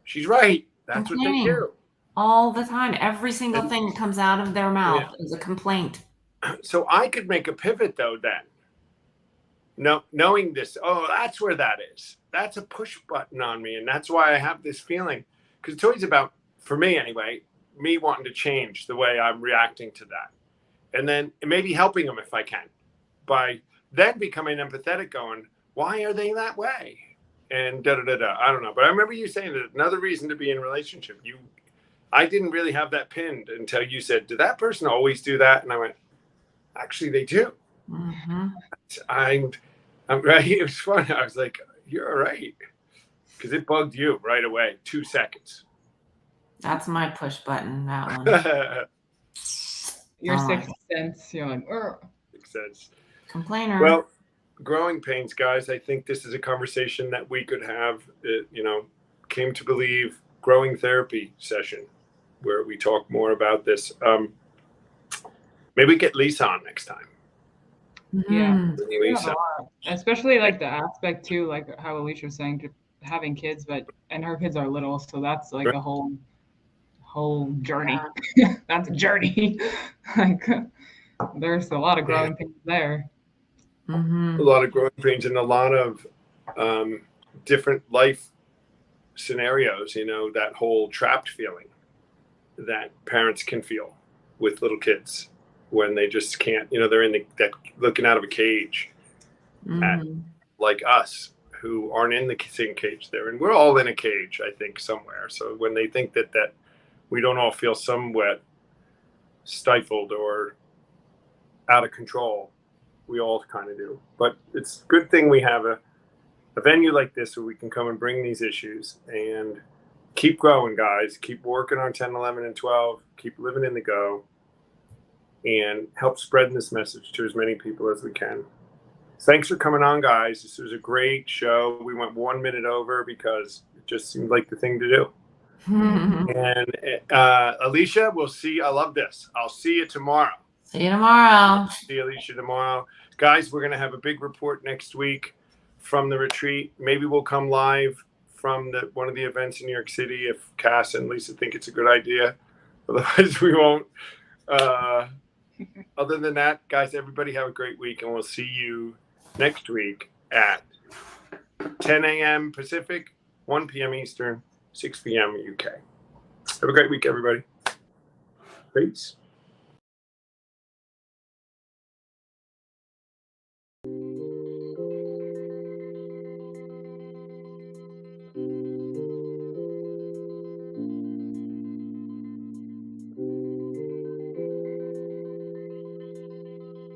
She's right. That's what they do. All the time. Every single thing that comes out of their mouth is a complaint. So I could make a pivot, though, then. No, knowing this, that's where that is. That's a push button on me, and that's why I have this feeling. Because it's always about, for me anyway, me wanting to change the way I'm reacting to that. And then maybe helping them if I can. By then becoming empathetic, going, why are they that way? And da-da-da-da. I don't know. But I remember you saying that another reason to be in a relationship. I didn't really have that pinned until you said, did that person always do that? And I went, actually, they do. Mm-hmm. I'm right. It was fun. I was like, you're all right. Because it bugged you right away. 2 seconds. That's my push button, that one. Your sixth sense. You're like, sixth sense. Complainer. Well, growing pains, guys. I think this is a conversation that we could have, came to believe growing therapy session where we talk more about this. Maybe get Lisa on next time. Yeah. Lisa. Especially like the aspect too, like how Alicia was saying, having kids, and her kids are little, so that's like a whole journey. That's a journey. Like there's a lot of growing pains there. Mm-hmm. A lot of growing pains and a lot of different life scenarios, that whole trapped feeling that parents can feel with little kids when they just can't, they're in that looking out of a cage at like us who aren't in the same cage they're in. We're all in a cage, I think, somewhere. So when they think that we don't all feel somewhat stifled or out of control, we all kind of do. But it's a good thing we have a venue like this where we can come and bring these issues and keep growing, guys. Keep working on 10, 11, and 12. Keep living in the go and help spreading this message to as many people as we can. Thanks for coming on, guys. This was a great show. We went 1 minute over because it just seemed like the thing to do. And Alicia, we'll see. I love this. I'll see you tomorrow. See you tomorrow. See Alicia tomorrow. Guys, we're going to have a big report next week from the retreat. Maybe we'll come live from one of the events in New York City if Cass and Lisa think it's a good idea. Otherwise, we won't. Other than that, guys, everybody have a great week, and we'll see you next week at 10 a.m. Pacific, 1 p.m. Eastern, 6 p.m. UK. Have a great week, everybody. Peace.